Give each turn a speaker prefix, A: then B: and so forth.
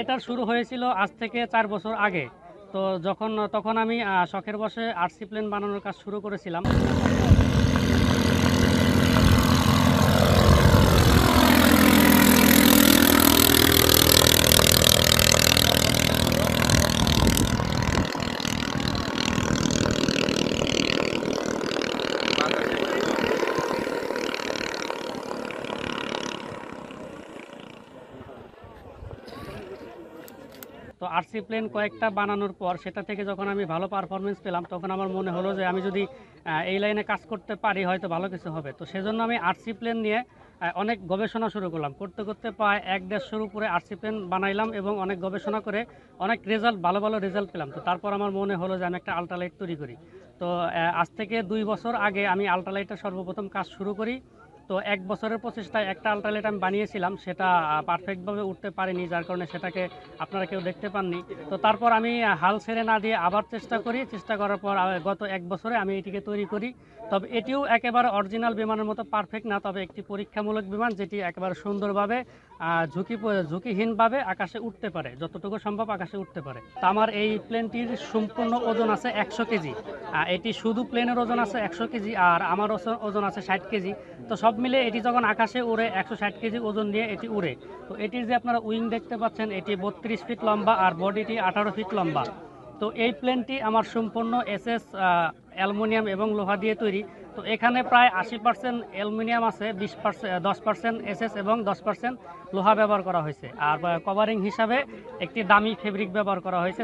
A: এটার শুরু হয়েছিল আজ থেকে 4 বছর আগে। তো তখন আমি শখের বশে আরসি প্লেন বানানোর কাজ শুরু করেছিলাম। তো আরসি প্লেন কয়েকটা বানানোর পর সেটা থেকে যখন আমি ভালো পারফরমেন্স পেলাম, তখন আমার মনে হলো যে আমি যদি এই লাইনে কাজ করতে পারি হয়তো ভালো কিছু হবে। তো সেজন্য আমি আরসি প্লেন নিয়ে অনেক গবেষণা শুরু করলাম। করতে করতে প্রায় 1-1.5 উপরে আরসি প্লেন বানাইলাম এবং অনেক গবেষণা করে অনেক ভালো ভালো রেজাল্ট পেলাম। তো তারপর আমার মনে হলো যে আমি একটা আল্ট্রালাইট তৈরি করি। তো আজ থেকে 2 বছর আগে আমি আল্ট্রালাইটের সর্বপ্রথম কাজ শুরু করি। তো 1 বছরের প্রচেষ্টায় একটা আল্ট্রালাইট আমি বানিয়েছিলাম, সেটা পারফেক্টভাবে উঠতে পারেনি, যার কারণে সেটাকে আপনারা কেউ দেখতে পাননি। তো তারপর আমি হাল ছেড়ে না দিয়ে আবার চেষ্টা করার পর গত 1 বছরে আমি এটিকে তৈরি করি। তবে এটিও একেবারে অরিজিনাল বিমানের মতো পারফেক্ট না, তবে একটি পরীক্ষামূলক বিমান যেটি একেবারে সুন্দরভাবে ঝুঁকিহীনভাবে আকাশে উঠতে পারে, যতটুকু সম্ভব আকাশে উঠতে পারে। তো আমার এই প্লেনটির সম্পূর্ণ ওজন আছে 100 কেজি। এটি শুধু প্লেনের ওজন আছে 100 কেজি, আর আমার ওজন আছে 60 কেজি। তো সব মিলে এটি যখন আকাশে উড়ে 160 কেজি ওজন নিয়ে এটি উড়ে। তো এটির যে আপনারা উইং দেখতে পাচ্ছেন, এটি 32 ফিট লম্বা আর বডিটি 18 ফিট লম্বা। তো এই প্লেনটি আমার সম্পূর্ণ এসএস অ্যালুমিনিয়াম এবং লোহা দিয়ে তৈরি। তো এখানে প্রায় 80% অ্যালুমিনিয়াম আছে, 10% এসএস এবং 10% লোহা ব্যবহার করা হয়েছে। আর কভারিং হিসাবে একটি দামি ফেব্রিক ব্যবহার করা হয়েছে।